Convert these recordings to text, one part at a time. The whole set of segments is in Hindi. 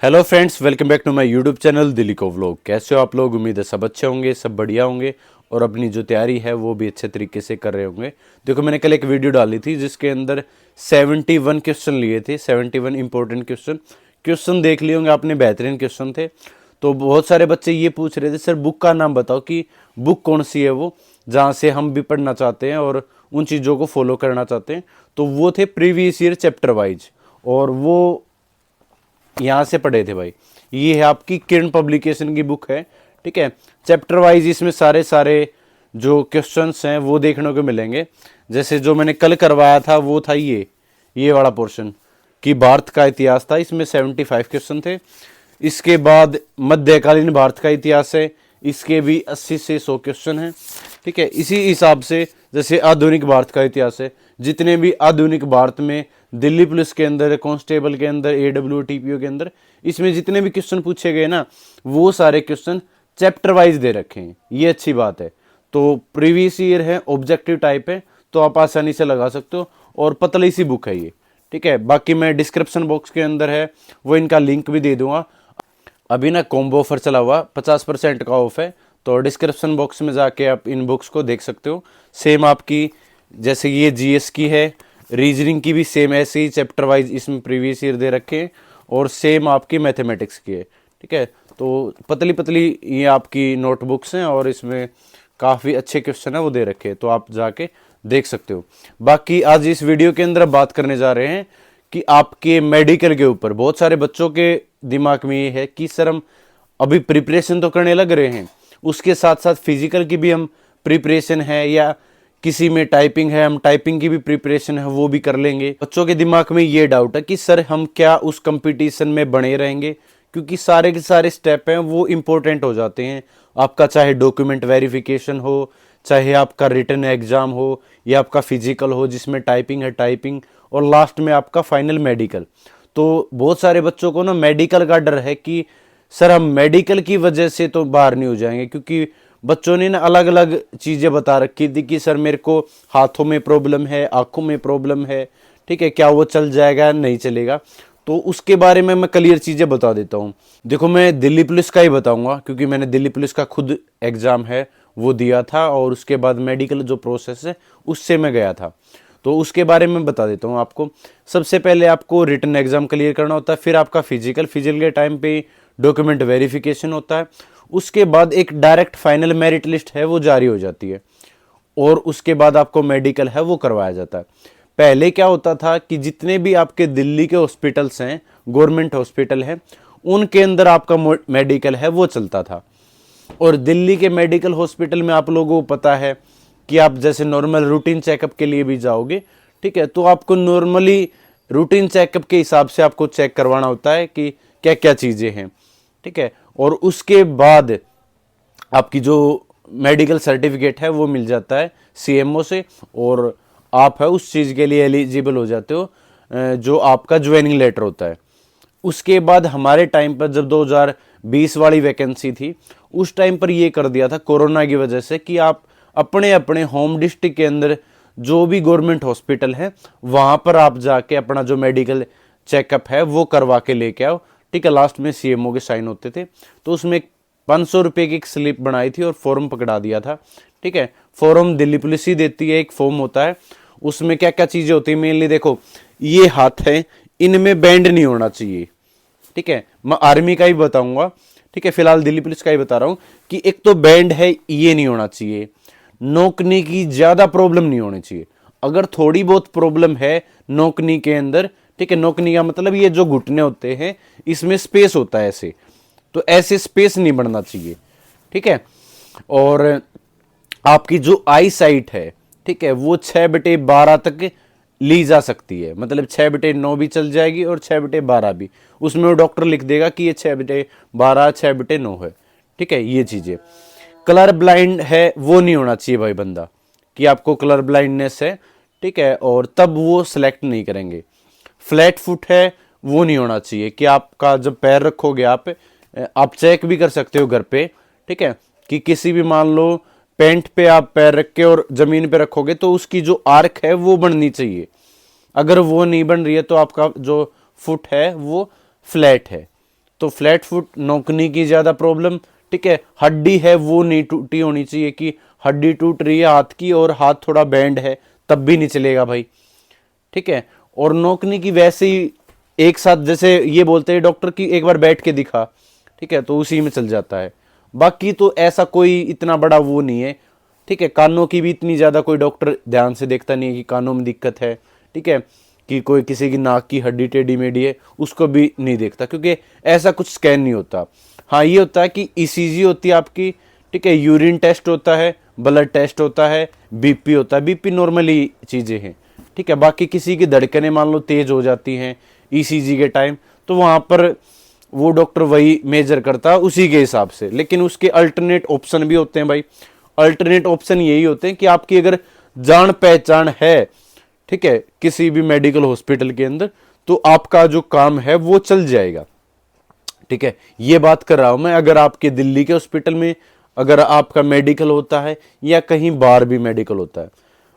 Hello friends, welcome back to my YouTube channel Delhi को व्लॉग। कैसे हो आप लोग? उम्मीद है सब अच्छे होंगे, सब बढ़िया होंगे और अपनी जो तैयारी है वो भी अच्छे तरीके से कर रहे होंगे। देखो, मैंने कल एक वीडियो डाली थी जिसके अंदर 71 क्वेश्चन लिए थे, 71 इंपॉर्टेंट क्वेश्चन देख लिए होंगे आपने, बेहतरीन क्वेश्चन थे। तो बहुत सारे बच्चे ये पूछ रहे थे, सर बुक का नाम बताओ कि बुक कौन सी है वो जहाँ से हम भी पढ़ना चाहते हैं और उन चीज़ों को फॉलो करना चाहते हैं। तो वो थे प्रीवियस ईयर चैप्टर वाइज, और वो यहाँ से पढ़े थे भाई। ये है आपकी किरण पब्लिकेशन की बुक है, ठीक है। चैप्टर वाइज इसमें सारे सारे जो क्वेश्चंस हैं वो देखने को मिलेंगे। जैसे जो मैंने कल करवाया था वो था ये वाला पोर्शन कि भारत का इतिहास था, इसमें 75 क्वेश्चन थे। इसके बाद मध्यकालीन भारत का इतिहास है, इसके भी 80 से 100 क्वेश्चन हैं, ठीक है। इसी हिसाब से जैसे आधुनिक भारत का इतिहास है, जितने भी आधुनिक भारत में दिल्ली पुलिस के अंदर, कांस्टेबल के अंदर, AWTPO के अंदर, इसमें जितने भी क्वेश्चन पूछे गए ना, वो सारे क्वेश्चन चैप्टर वाइज दे रखे हैं। ये अच्छी बात है। तो प्रीवियस ईयर है, ऑब्जेक्टिव टाइप है, तो आप आसानी से लगा सकते हो और पतली सी बुक है ये, ठीक है। बाकी मैं डिस्क्रिप्शन बॉक्स के अंदर है वो इनका लिंक भी दे दूंगा। अभी ना कॉम्बो ऑफर चला हुआ, 50% का ऑफ है, तो डिस्क्रिप्शन बॉक्स में जाके आप इन बुक्स को देख सकते हो। सेम आपकी जैसे ये GS की है, रीजनिंग की भी सेम ऐसे ही चैप्टर वाइज इसमें प्रीवियस ईयर दे रखे हैं, और सेम आपकी मैथमेटिक्स की है, ठीक है। तो पतली पतली ये आपकी नोटबुक्स हैं और इसमें काफ़ी अच्छे क्वेश्चन है वो दे रखे हैं, तो आप जाके देख सकते हो। बाकी आज इस वीडियो के अंदर बात करने जा रहे हैं कि आपके मेडिकल के ऊपर बहुत सारे बच्चों के दिमाग में ये है कि सर हम अभी प्रिपरेशन तो करने लग रहे हैं, उसके साथ साथ फिजिकल की भी हम प्रिपरेशन है, या किसी में टाइपिंग है, हम टाइपिंग की भी प्रिपरेशन है वो भी कर लेंगे। बच्चों के दिमाग में ये डाउट है कि सर हम क्या उस कंपटीशन में बने रहेंगे, क्योंकि सारे के सारे स्टेप हैं वो इम्पोर्टेंट हो जाते हैं। आपका चाहे डॉक्यूमेंट वेरिफिकेशन हो, चाहे आपका रिटन एग्जाम हो, या आपका फिजिकल हो जिसमें टाइपिंग है टाइपिंग, और लास्ट में आपका फाइनल मेडिकल। तो बहुत सारे बच्चों को ना मेडिकल का डर है कि सर हम मेडिकल की वजह से तो बाहर नहीं हो जाएंगे, क्योंकि बच्चों ने ना अलग अलग चीज़ें बता रखी थी कि सर मेरे को हाथों में प्रॉब्लम है, आंखों में प्रॉब्लम है, ठीक है, क्या वो चल जाएगा नहीं चलेगा। तो उसके बारे में मैं क्लियर चीज़ें बता देता हूँ। देखो, मैं दिल्ली पुलिस का ही बताऊंगा क्योंकि मैंने दिल्ली पुलिस का खुद एग्ज़ाम है वो दिया था, और उसके बाद मेडिकल जो प्रोसेस है उससे मैं गया था, तो उसके बारे में बता देता हूँ आपको। सबसे पहले आपको रिटन एग्जाम क्लियर करना होता है, फिर आपका फिजिकल के टाइम पे डॉक्यूमेंट वेरिफिकेशन होता है, उसके बाद एक डायरेक्ट फाइनल मेरिट लिस्ट है वो जारी हो जाती है, और उसके बाद आपको मेडिकल है वो करवाया जाता है। पहले क्या होता था कि जितने भी आपके दिल्ली के हॉस्पिटल्स हैं, गवर्नमेंट हॉस्पिटल हैं, उनके अंदर आपका मेडिकल है वो चलता था। और दिल्ली के मेडिकल हॉस्पिटल में आप लोगों को पता है कि आप जैसे नॉर्मल रूटीन चेकअप के लिए भी जाओगे, ठीक है, तो आपको नॉर्मली रूटीन चेकअप के हिसाब से आपको चेक करवाना होता है कि क्या क्या चीज़ें हैं, ठीक है। और उसके बाद आपकी जो मेडिकल सर्टिफिकेट है वो मिल जाता है CMO से, और आप है उस चीज़ के लिए एलिजिबल हो जाते हो, जो आपका ज्वाइनिंग लेटर होता है। उसके बाद हमारे टाइम पर जब 2020 वाली वैकेंसी थी, उस टाइम पर ये कर दिया था कोरोना की वजह से कि आप अपने अपने होम डिस्ट्रिक्ट के अंदर जो भी गवर्नमेंट हॉस्पिटल है वहाँ पर आप जाके अपना जो मेडिकल चेकअप है वो करवा के लेके आओ, ठीक है। लास्ट में CMO के साइन होते थे, तो उसमें 500 रुपये की एक स्लिप बनाई थी और फॉर्म पकड़ा दिया था, ठीक है। फॉर्म दिल्ली पुलिस ही देती है, एक फॉर्म होता है, उसमें क्या क्या चीज़ें होती है मेनली। देखो, ये हाथ है, इनमें बैंड नहीं होना चाहिए, ठीक है। मैं आर्मी का ही बताऊंगा, ठीक है, फिलहाल दिल्ली पुलिस का ही बता रहा हूं कि एक तो बैंड है ये नहीं होना चाहिए, नोकनी की ज्यादा प्रॉब्लम नहीं होनी चाहिए। अगर थोड़ी बहुत प्रॉब्लम है नोकनी के अंदर, ठीक है, नोकनी का मतलब ये जो घुटने होते हैं इसमें स्पेस होता है ऐसे, तो ऐसे स्पेस नहीं बढ़ना चाहिए, ठीक है। और आपकी जो आई साइट है, ठीक है, वो 6/12 तक ली जा सकती है, मतलब 6/9 भी चल जाएगी और 6/12 भी, उसमें वो डॉक्टर लिख देगा कि ये 6/12 6/9 है, ठीक है। ये चीज़ें, कलर ब्लाइंड है वो नहीं होना चाहिए भाई बंदा कि आपको कलर ब्लाइंडनेस है, ठीक है, और तब वो सिलेक्ट नहीं करेंगे। फ्लैट फुट है वो नहीं होना चाहिए कि आपका जब पैर रखोगे आप चेक भी कर सकते हो घर पे, ठीक है, कि किसी भी मान लो पेंट पे आप पैर रख के और जमीन पे रखोगे तो उसकी जो आर्क है वो बननी चाहिए। अगर वो नहीं बन रही है तो आपका जो फुट है वो फ्लैट है, तो फ्लैट फुट, नोकनी की ज़्यादा प्रॉब्लम, ठीक है। हड्डी है वो नहीं टूटी होनी चाहिए कि हड्डी टूट रही है हाथ की और हाथ थोड़ा बैंड है तब भी नहीं चलेगा भाई, ठीक है। और नोकनी की वैसे ही एक साथ, जैसे ये बोलते हैं डॉक्टर कि एक बार बैठ के दिखा, ठीक है, तो उसी में चल जाता है। बाकी तो ऐसा कोई इतना बड़ा वो नहीं है, ठीक है। कानों की भी इतनी ज़्यादा कोई डॉक्टर ध्यान से देखता नहीं है कि कानों में दिक्कत है, ठीक है, कि कोई किसी की नाक की हड्डी टेढ़ी मेढ़ी है उसको भी नहीं देखता, क्योंकि ऐसा कुछ स्कैन नहीं होता। हाँ ये होता है कि ईसीजी होती है आपकी, ठीक है, यूरिन टेस्ट होता है, ब्लड टेस्ट होता है, बीपी होता है। बीपी नॉर्मली चीज़ें हैं, ठीक है। बाकी किसी की धड़कनें मान लो तेज हो जाती हैं ईसीजी के टाइम, तो वहाँ पर वो डॉक्टर वही मेजर करता है उसी के हिसाब से। लेकिन उसके अल्टरनेट ऑप्शन भी होते हैं भाई। अल्टरनेट ऑप्शन यही होते हैं कि आपकी अगर जान पहचान है, ठीक है, किसी भी मेडिकल हॉस्पिटल के अंदर, तो आपका जो काम है वो चल जाएगा, ठीक है। ये बात कर रहा हूं मैं, अगर आपके दिल्ली के हॉस्पिटल में अगर आपका मेडिकल होता है या कहीं बाहर भी मेडिकल होता है,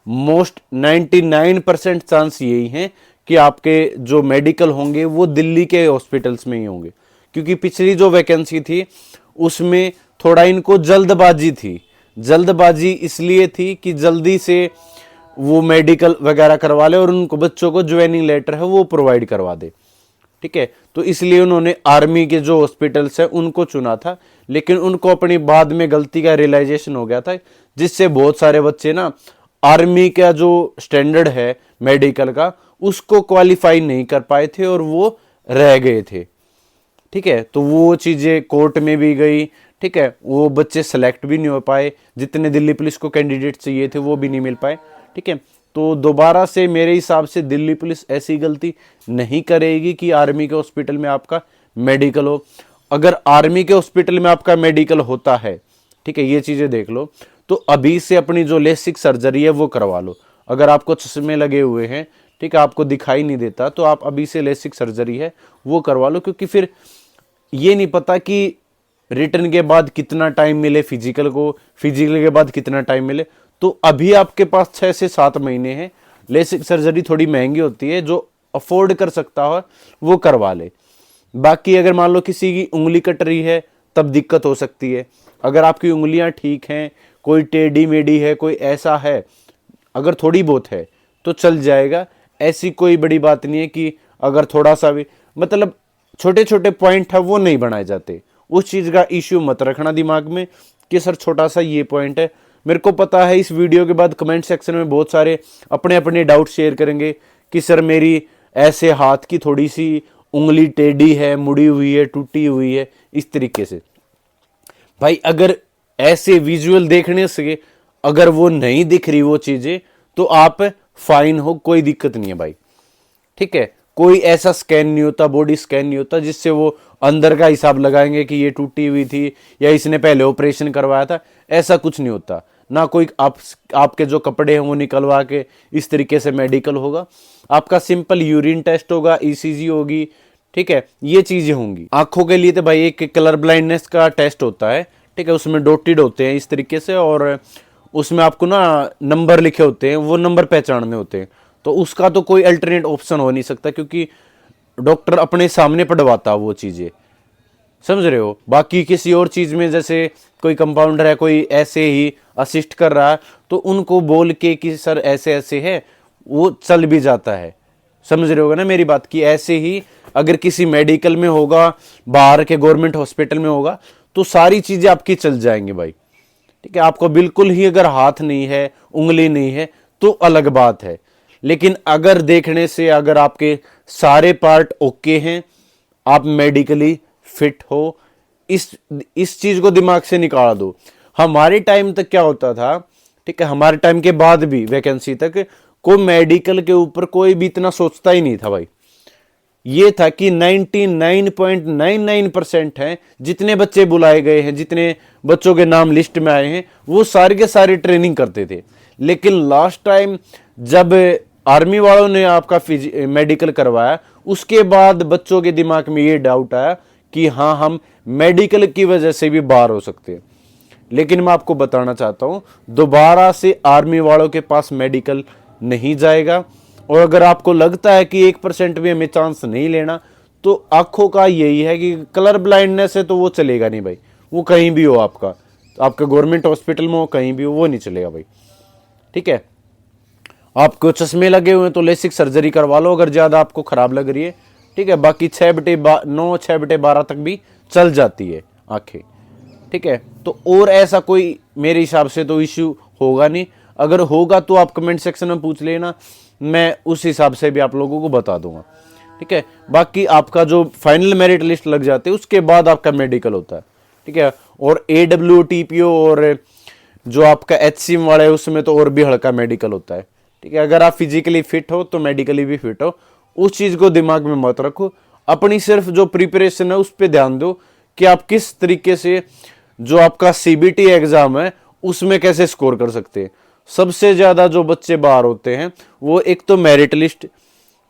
मोस्ट 99% चांस यही है कि आपके जो मेडिकल होंगे वो दिल्ली के हॉस्पिटल्स में ही होंगे। क्योंकि पिछली जो वैकेंसी थी उसमें थोड़ा इनको जल्दबाजी थी। जल्दबाजी इसलिए थी कि जल्दी से वो मेडिकल वगैरह करवा ले और उनको बच्चों को ज्वाइनिंग लेटर है वो प्रोवाइड करवा दे, ठीक है। तो इसलिए उन्होंने आर्मी के जो हॉस्पिटल्स है उनको चुना था। लेकिन उनको अपनी बाद में गलती का रियलाइजेशन हो गया था, जिससे बहुत सारे बच्चे ना आर्मी का जो स्टैंडर्ड है मेडिकल का उसको क्वालिफाई नहीं कर पाए थे और वो रह गए थे, ठीक है। तो वो चीज़ें कोर्ट में भी गई, ठीक है। वो बच्चे सेलेक्ट भी नहीं हो पाए, जितने दिल्ली पुलिस को कैंडिडेट चाहिए थे वो भी नहीं मिल पाए, ठीक है। तो दोबारा से मेरे हिसाब से दिल्ली पुलिस ऐसी गलती नहीं करेगी कि आर्मी के हॉस्पिटल में आपका मेडिकल हो। अगर आर्मी के हॉस्पिटल में आपका मेडिकल होता है, ठीक है, ये चीज़ें देख लो, तो अभी से अपनी जो लेसिक सर्जरी है वो करवा लो। अगर आपको चश्मे लगे हुए हैं, ठीक है, आपको दिखाई नहीं देता, तो आप अभी से लेसिक सर्जरी है वो करवा लो। क्योंकि फिर ये नहीं पता कि रिटर्न के बाद कितना टाइम मिले फिजिकल को, फिजिकल के बाद कितना टाइम मिले। तो अभी आपके पास 6 से 7 महीने हैं। लेसिक सर्जरी थोड़ी महंगी होती है, जो अफोर्ड कर सकता हो वो करवा ले। बाकी अगर मान लो किसी की उंगली कट रही है तब दिक्कत हो सकती है। अगर आपकी उंगलियां ठीक हैं, कोई टेढ़ी मेढ़ी है, कोई ऐसा है, अगर थोड़ी बहुत है तो चल जाएगा। ऐसी कोई बड़ी बात नहीं है कि अगर थोड़ा सा भी, मतलब छोटे छोटे पॉइंट है वो नहीं बनाए जाते। उस चीज़ का इश्यू मत रखना दिमाग में कि सर छोटा सा ये पॉइंट है। मेरे को पता है इस वीडियो के बाद कमेंट सेक्शन में बहुत सारे अपने अपने डाउट शेयर करेंगे कि सर मेरी ऐसे हाथ की थोड़ी सी उंगली टेढ़ी है, मुड़ी हुई है, टूटी हुई है, इस तरीके से। भाई अगर ऐसे विजुअल देखने से अगर वो नहीं दिख रही वो चीज़ें, तो आप फाइन हो, कोई दिक्कत नहीं है भाई, ठीक है। कोई ऐसा स्कैन नहीं होता, बॉडी स्कैन नहीं होता जिससे वो अंदर का हिसाब लगाएंगे कि ये टूटी हुई थी या इसने पहले ऑपरेशन करवाया था। ऐसा कुछ नहीं होता। ना कोई आपके जो कपड़े हैं वो निकलवा के इस तरीके से मेडिकल होगा। आपका सिंपल यूरिन टेस्ट होगा, ईसीजी होगी, ठीक है, ये चीजें होंगी। आंखों के लिए तो भाई एक कलर ब्लाइंडनेस का टेस्ट होता है, ठीक है, उसमें डॉटेड होते हैं इस तरीके से, और उसमें आपको ना नंबर लिखे होते हैं, वो नंबर पहचानने होते हैं। तो उसका तो कोई अल्टरनेट ऑप्शन हो नहीं सकता, क्योंकि डॉक्टर अपने सामने पढ़वाता वो चीज़ें, समझ रहे हो। बाकी किसी और चीज़ में जैसे कोई कंपाउंडर है, कोई ऐसे ही असिस्ट कर रहा है, तो उनको बोल के कि सर ऐसे ऐसे है, वो चल भी जाता है। समझ रहे होगा ना मेरी बात की। ऐसे ही अगर किसी मेडिकल में होगा, बाहर के गवर्नमेंट हॉस्पिटल में होगा, तो सारी चीज़ें आपकी चल जाएंगी भाई, ठीक है। आपको बिल्कुल ही अगर हाथ नहीं है, उंगली नहीं है, तो अलग बात है। लेकिन अगर देखने से अगर आपके सारे पार्ट ओके हैं, आप मेडिकली फिट हो, इस चीज को दिमाग से निकाल दो। हमारे टाइम तक क्या होता था, ठीक है, हमारे टाइम के बाद भी वैकेंसी तक कोई मेडिकल के ऊपर कोई भी इतना सोचता ही नहीं था भाई। ये था कि 99.99% हैं, जितने बच्चे बुलाए गए हैं, जितने बच्चों के नाम लिस्ट में आए हैं, वो सारे के सारे ट्रेनिंग करते थे। लेकिन लास्ट टाइम जब आर्मी वालों ने आपका मेडिकल करवाया, उसके बाद बच्चों के दिमाग में ये डाउट आया कि हाँ, हम मेडिकल की वजह से भी बाहर हो सकते हैं। लेकिन मैं आपको बताना चाहता हूं, दोबारा से आर्मी वालों के पास मेडिकल नहीं जाएगा। और अगर आपको लगता है कि 1% भी हमें चांस नहीं लेना, तो आंखों का यही है कि कलर ब्लाइंडनेस है तो वो चलेगा नहीं भाई, वो कहीं भी हो, आपका गवर्नमेंट हॉस्पिटल में हो, कहीं भी हो, वो नहीं चलेगा भाई। ठीक है, आपको चश्मे लगे हुए हैं तो लेसिक सर्जरी करवा लो अगर ज़्यादा आपको ख़राब लग रही है। ठीक है, बाकी 6/9 6/12 तक भी चल जाती है आंखें। ठीक है, तो और ऐसा कोई मेरे हिसाब से तो इश्यू होगा नहीं। अगर होगा तो आप कमेंट सेक्शन में पूछ लेना, मैं उस हिसाब से भी आप लोगों को बता दूंगा। ठीक है, बाकी आपका जो फाइनल मेरिट लिस्ट लग जाती है उसके बाद आपका मेडिकल होता है। ठीक है, और AWTPO और जो आपका HCM वाला है उसमें तो और भी हल्का मेडिकल होता है। ठीक है, अगर आप फिजिकली फिट हो तो मेडिकली भी फिट हो, उस चीज़ को दिमाग में मत रखो। अपनी सिर्फ जो प्रिपरेशन है उस पर ध्यान दो कि आप किस तरीके से जो आपका CBT एग्जाम है उसमें कैसे स्कोर कर सकते हैं। सबसे ज़्यादा जो बच्चे बाहर होते हैं वो एक तो मेरिट लिस्ट,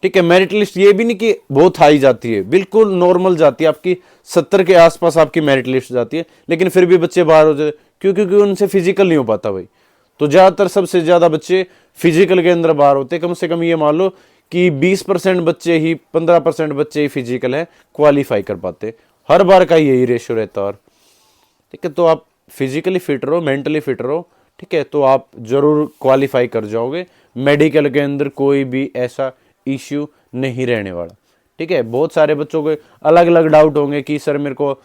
ठीक है, मेरिट लिस्ट ये भी नहीं कि बहुत हाई जाती है, बिल्कुल नॉर्मल जाती है, आपकी 70 के आसपास आपकी मेरिट लिस्ट जाती है, लेकिन फिर भी बच्चे बाहर होते हैं क्योंकि उनसे फिजिकल नहीं हो पाता भाई। तो ज़्यादातर सबसे ज़्यादा बच्चे फिजिकल के अंदर बाहर होते हैं। कम से कम ये मान लो कि 20% बच्चे ही, 15% बच्चे ही फिजिकल है क्वालिफाई कर पाते, हर बार का यही रेशियो रहता है। और ठीक है, तो आप फिजिकली फिट रहो, मेंटली फिट रहो, ठीक है, तो आप जरूर क्वालिफाई कर जाओगे। मेडिकल के अंदर कोई भी ऐसा इश्यू नहीं रहने वाला। ठीक है, बहुत सारे बच्चों को अलग अलग डाउट होंगे कि सर मेरे को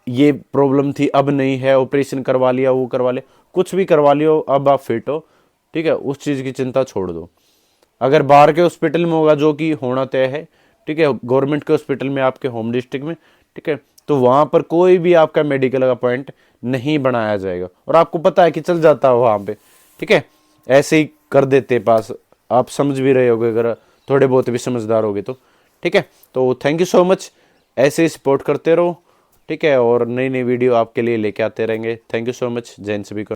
ये प्रॉब्लम थी अब नहीं है, ऑपरेशन करवा लिया, वो करवा लिया, कुछ भी करवा लियो, अब आप फिट हो। ठीक है, उस चीज़ की चिंता छोड़ दो। अगर बाहर के हॉस्पिटल में होगा जो कि होना तय है, ठीक है, गवर्नमेंट के हॉस्पिटल में आपके होम डिस्ट्रिक्ट में, ठीक है, तो वहाँ पर कोई भी आपका मेडिकल का पॉइंट नहीं बनाया जाएगा और आपको पता है कि चल जाता है वहाँ पे। ठीक है, ऐसे ही कर देते पास, आप समझ भी रहे होगे अगर थोड़े बहुत भी समझदार होगे तो। ठीक है, तो थैंक यू सो मच, ऐसे ही सपोर्ट करते रहो। ठीक है, और नई नई वीडियो आपके लिए लेके आते रहेंगे। थैंक यू सो मच, जय हिंद सभी को।